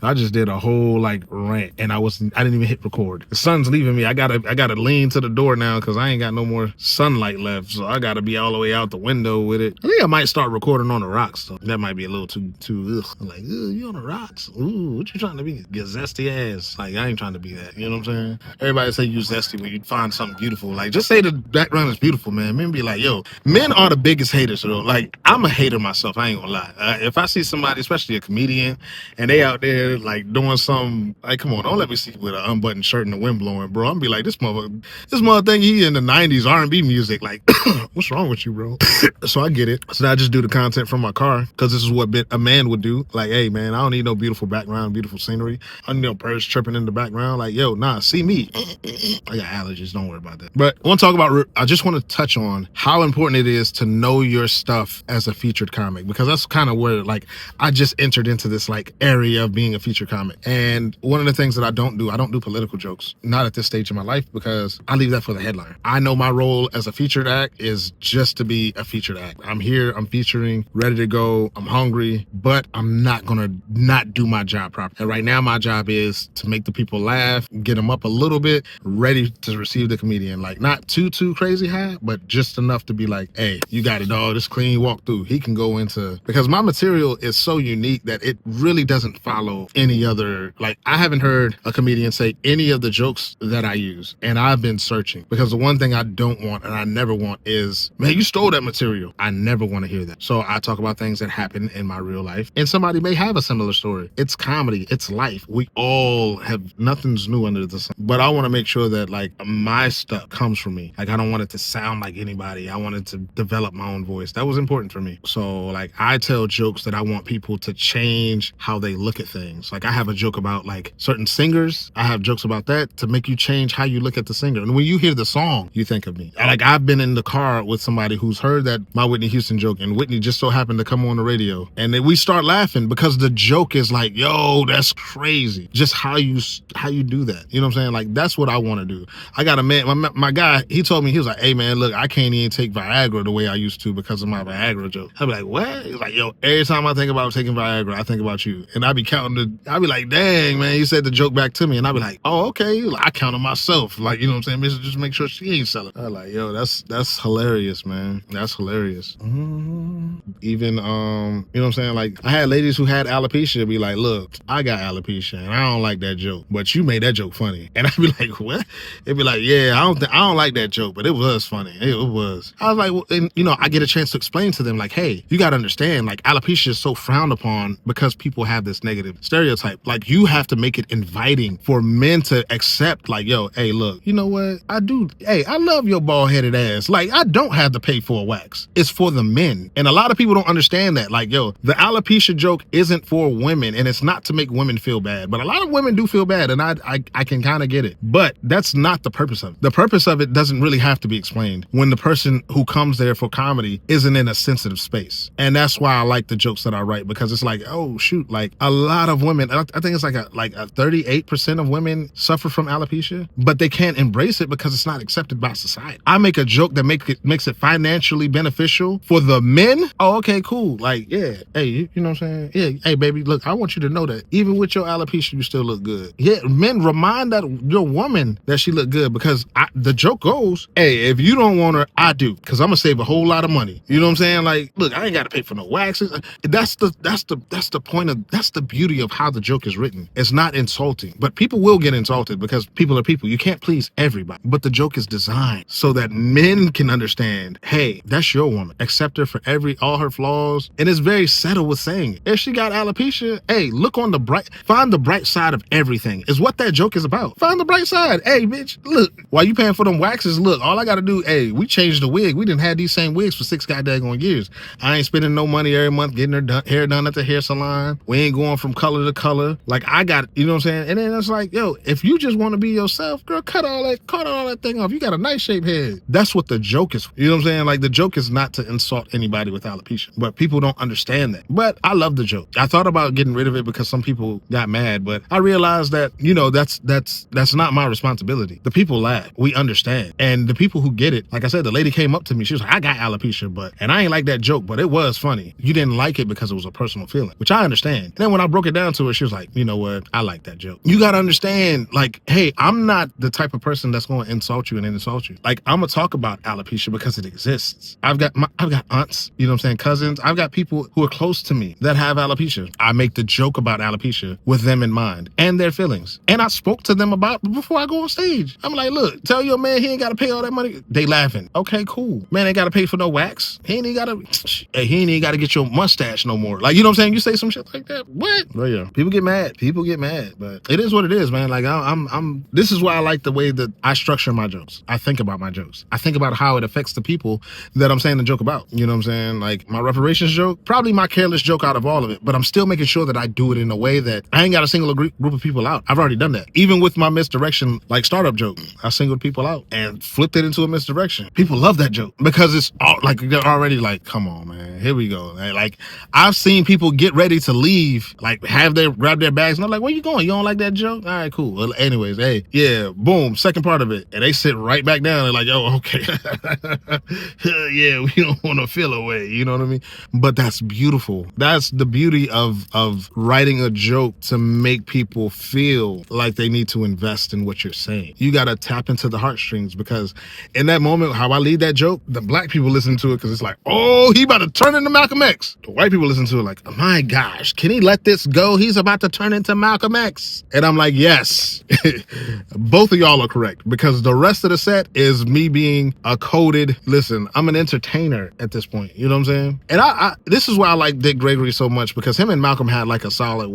I just did a whole like rant, and I didn't even hit record. The sun's leaving me. I gotta lean to the door now because I ain't got no more sunlight left. So I gotta be all the way out the window with it. I think I might start recording on the rocks though. That might be a little too. Ugh. I'm like, you on the rocks? Ooh, what you trying to be? Get zesty ass? Like I ain't trying to be that. You know what I'm saying? Everybody say you zesty when you find something beautiful. Like just say the background is beautiful, man. Men be like, yo, men are the biggest haters though. Like I'm a hater myself. I ain't gonna lie. If I see somebody, especially a comedian, and they out there like doing something, like come on, don't let me see you with an unbuttoned shirt and the wind blowing, bro. I'm gonna be like, this mother thing he in the '90s R&B music. Like, what's wrong with you, bro? So I get it. So now I just do the content from my car because this is what a man would do. Like, hey man, I don't need no beautiful background, beautiful scenery. I don't need no birds chirping in the background. Like, yo, nah, see me. I got allergies. Don't worry about that. But I want to talk about. I just want to touch on how important it is to know your stuff as a featured comic because that's kind of where like I just entered into this like area of being a featured comic. And one of the things that I don't do political jokes. Not at this stage in my life because I leave that for the headline. I know my role as a featured act is just to be a featured act. I'm here, I'm featuring, ready to go, I'm hungry, but I'm not gonna not do my job properly. And right now my job is to make the people laugh, get them up a little bit, ready to receive the comedian. Like not too crazy high, but just enough to be like, hey, you got it, dog. This clean walkthrough. He can go into, because my material is so unique that it really doesn't follow any other, like I haven't heard a comedian say any of the jokes that I use. And I've been searching because the one thing I don't want and I never want is, man, you stole that material. I never want to hear that. So I talk about things that happen in my real life and somebody may have a similar story. It's comedy. It's life. We all have, nothing's new under the sun. But I want to make sure that like my stuff comes from me. Like I don't want it to sound like anybody. I wanted to develop my own voice. That was important for me. So like I tell jokes that I want people to change how they look at things. Like I have a joke about like certain singers. I have jokes about that to make you change how you look at the singer. And when you hear the song, you think of me. Like I've been in the car with somebody who's heard that my Whitney Houston joke and Whitney just so happened to come on the radio. And then we start laughing because the joke is like, yo, that's crazy. Just how you do that. You know what I'm saying? Like that's what I want to do. I got a man, my guy, he told me, he was like, hey man, look, I can't even take Viagra the way I used to because of my Viagra joke. I'd be like, what? He's like, yo, every time I think about taking Viagra, I think about you. And I'd be counting I'd be like, dang man, you said the joke back to me. And I'd be like, oh, okay. Like, I counted myself. Like, you know what I'm saying? Just make sure she ain't selling. I'm like, yo, that's hilarious, man. That's hilarious. Even, you know what I'm saying? Like, I had ladies who had alopecia be like, look, I got alopecia and I don't like that joke, but you made that joke funny. And I'd be like, what? It'd be like, yeah, I don't like that joke, but it was funny. It was. I was like, well, and you know, I get a chance to explain to them like, hey, you got to understand, like alopecia is so frowned upon because people have this negative stereotype. Like you have to make it inviting for men to accept like, yo, hey, look, you know what? I love your bald headed ass. Like I don't have to pay for a wax. It's for the men. And a lot of people don't understand that. Like, yo, the alopecia joke isn't for women and it's not to make women feel bad, but a lot of women do feel bad and I can kind of get it, but that's not the purpose of it. The purpose of it doesn't really have to be explained when the person who comes there for comedy isn't in a sensitive space. And that's why I like the jokes that I write because it's like, oh shoot, like a lot of women, I think it's like a 38% of women suffer from alopecia, but they can't embrace it because it's not accepted by society. I make a joke that makes it financially beneficial for the men. Oh, okay, cool. Like, yeah, hey, you know what I'm saying? Yeah, hey, baby, look, I want you to know that even with your alopecia, you still look good. Yeah, men, remind that your woman that she look good because the joke goes, hey, if you don't want her, I do, because I'm gonna save a whole lot of money. You know what I'm saying? Like, look, I ain't gotta pay for no waxes. That's the point of, that's the beauty of how the joke is written. It's not insulting, but people will get insulted because people are people. You can't please everybody, but the joke is designed so that men can understand, hey, that's your woman. Accept her for all her flaws. And it's very subtle with saying it. If she got alopecia, hey, look on find the bright side of everything is what that joke is about. Find the bright side. Hey, bitch, look, while you paying for them waxes, look, all I gotta do, hey, we changed the wig. We didn't have these same wigs for 6 goddamn years. I ain't spending no money every month getting her hair done at the hair salon. We ain't going from color to color. Like I got, you know what I'm saying? And then it's like, yo, if you just want to be yourself, girl, cut all that thing off. You got a nice shaped head. That's what the joke is. You know what I'm saying? Like the joke is not to insult anybody with alopecia, but people don't understand that. But I love the joke. I thought about getting rid of it because some people got mad, but I realized that, you know, that's not my responsibility. The people laugh. We understand. And the people who get it, like I said, the lady came up to me. She was like, I got alopecia, and I ain't like that joke, but it was funny. You didn't like it because it was a personal feeling, which I understand. And then when I broke it down, down to it, she was like, you know what? I like that joke. You got to understand, like, hey, I'm not the type of person that's going to insult you and insult you. Like, I'm going to talk about alopecia because it exists. I've got aunts, you know what I'm saying, cousins. I've got people who are close to me that have alopecia. I make the joke about alopecia with them in mind and their feelings. And I spoke to them about it before I go on stage. I'm like, look, tell your man he ain't got to pay all that money. They laughing. Okay, cool. Man ain't got to pay for no wax. He ain't got to get your mustache no more. Like, you know what I'm saying? You say some shit like that. What? But yeah, people get mad. People get mad. But it is what it is, man. Like, this is why I like the way that I structure my jokes. I think about my jokes. I think about how it affects the people that I'm saying the joke about. You know what I'm saying? Like, my reparations joke, probably my careless joke out of all of it, but I'm still making sure that I do it in a way that I ain't got to single a group of people out. I've already done that. Even with my misdirection, like, startup joke, I singled people out and flipped it into a misdirection. People love that joke because it's all, like, they're already like, come on, man, here we go. Like, I've seen people get ready to leave, like, grab their bags, and I'm like, where you going? You don't like that joke? All right, cool. Well, anyways, hey, yeah, boom, second part of it, and they sit right back down. They're like, oh, okay. Yeah, we don't want to feel away, you know what I mean? But that's beautiful. That's the beauty of writing a joke to make people feel like they need to invest in what you're saying. You got to tap into the heartstrings, because in that moment, how I lead that joke, the black people listen to it because it's like, oh, he about to turn into Malcolm X. The white people listen to it like, oh my gosh, can he let this go? He's about to turn into Malcolm X. And I'm like, yes, both of y'all are correct, because the rest of the set is me being a coded, listen, I'm an entertainer at this point. You know what I'm saying? And this is why I like Dick Gregory so much, because him and Malcolm had like a silent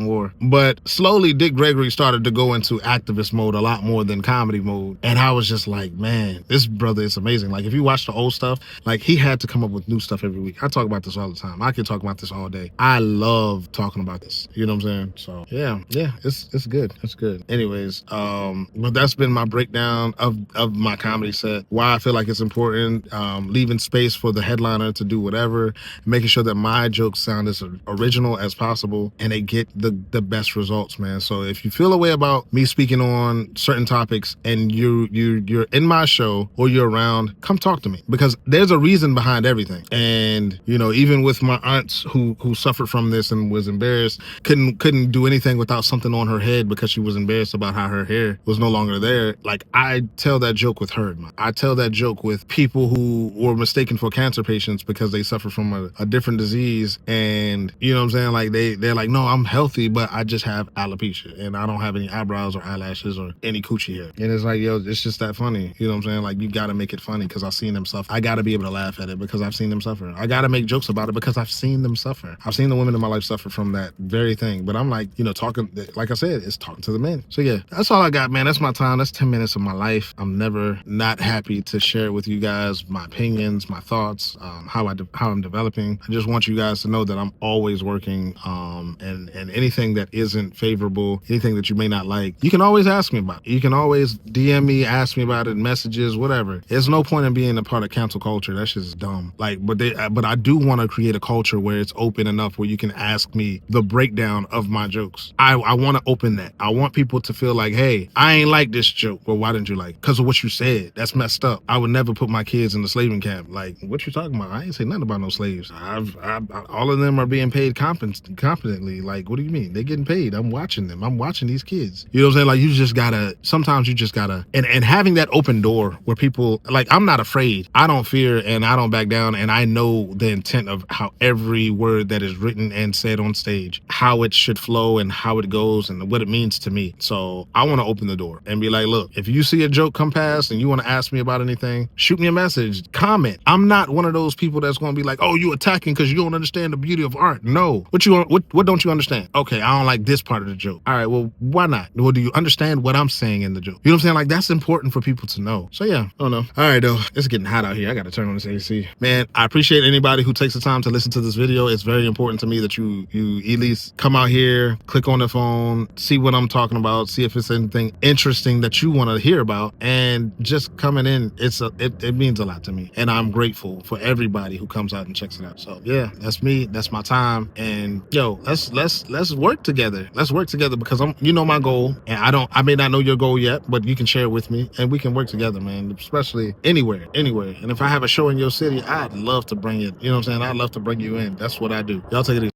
war. But slowly Dick Gregory started to go into activist mode a lot more than comedy mode. And I was just like, man, this brother is amazing. Like, if you watch the old stuff, like, he had to come up with new stuff every week. I talk about this all the time. I could talk about this all day. I love talking about this. You know what I'm saying? So yeah, it's good. It's good. Anyways, but that's been my breakdown of my comedy set. Why I feel like it's important, leaving space for the headliner to do whatever, making sure that my jokes sound as original as possible and they get the best results, man. So if you feel a way about me speaking on certain topics and you're in my show or you're around, come talk to me, because there's a reason behind everything. And you know, even with my aunts who suffered from this and was embarrassed, couldn't do anything without something on her head because she was embarrassed about how her hair was no longer there. Like, I tell that joke with her. I tell that joke with people who were mistaken for cancer patients because they suffer from a different disease. And you know what I'm saying? Like, they're like, no, I'm healthy, but I just have alopecia and I don't have any eyebrows or eyelashes or any coochie hair. And it's like, yo, it's just that funny. You know what I'm saying? Like, you gotta make it funny because I've seen them suffer. I gotta be able to laugh at it because I've seen them suffer. I gotta make jokes about it because I've seen them suffer. I've seen the women in my life suffer from that very thing. But I'm like, you know, talking, like I said, it's talking to the men. So yeah, that's all I got, man. That's my time. That's 10 minutes of my life. I'm never not happy to share with you guys my opinions, my thoughts, how I'm developing. I just want you guys to know that I'm always working, and anything that isn't favorable, anything that you may not like, you can always ask me about it. You can always DM me, ask me about it, messages, whatever. There's no point in being a part of cancel culture. That shit is dumb. Like, but I do want to create a culture where it's open enough where you can ask me the breakdown of my jokes. I want to open that. I want people to feel like, hey, I ain't like this joke. Well, why didn't you like it? Because of what you said. That's messed up. I would never put my kids in the slaving camp. Like, what you talking about? I ain't say nothing about no slaves. All of them are being paid competently. Like, what do you mean? They're getting paid. I'm watching them. I'm watching these kids. You know what I'm saying? Like, sometimes you just gotta, and having that open door where people, like, I'm not afraid. I don't fear and I don't back down. And I know the intent of how every word that is written and said on stage, how it should flow and how it goes and what it means to me. So I want to open the door and be like, look, if you see a joke come past and you want to ask me about anything, shoot me a message, comment. I'm not one of those people that's going to be like, oh, you attacking because you don't understand the beauty of art. No. What don't you understand? Okay, I don't like this part of the joke. All right, well, why not? Well, do you understand what I'm saying in the joke? You know what I'm saying? Like, that's important for people to know. So yeah, I don't know. All right, though. It's getting hot out here. I got to turn on this AC. Man, I appreciate anybody who takes the time to listen to this video. It's very important to me that you at least come out here, click on the phone, see what I'm talking about, see if it's anything interesting that you want to hear about, and just coming in, it means a lot to me. And I'm grateful for everybody who comes out and checks it out. So yeah, that's me. That's my time. And yo, let's work together. Let's work together because you know my goal, and I may not know your goal yet, but you can share it with me and we can work together, man, especially anywhere. And if I have a show in your city, I'd love to bring it. You know what I'm saying? I'd love to bring you in. That's what I do. Y'all take it easy.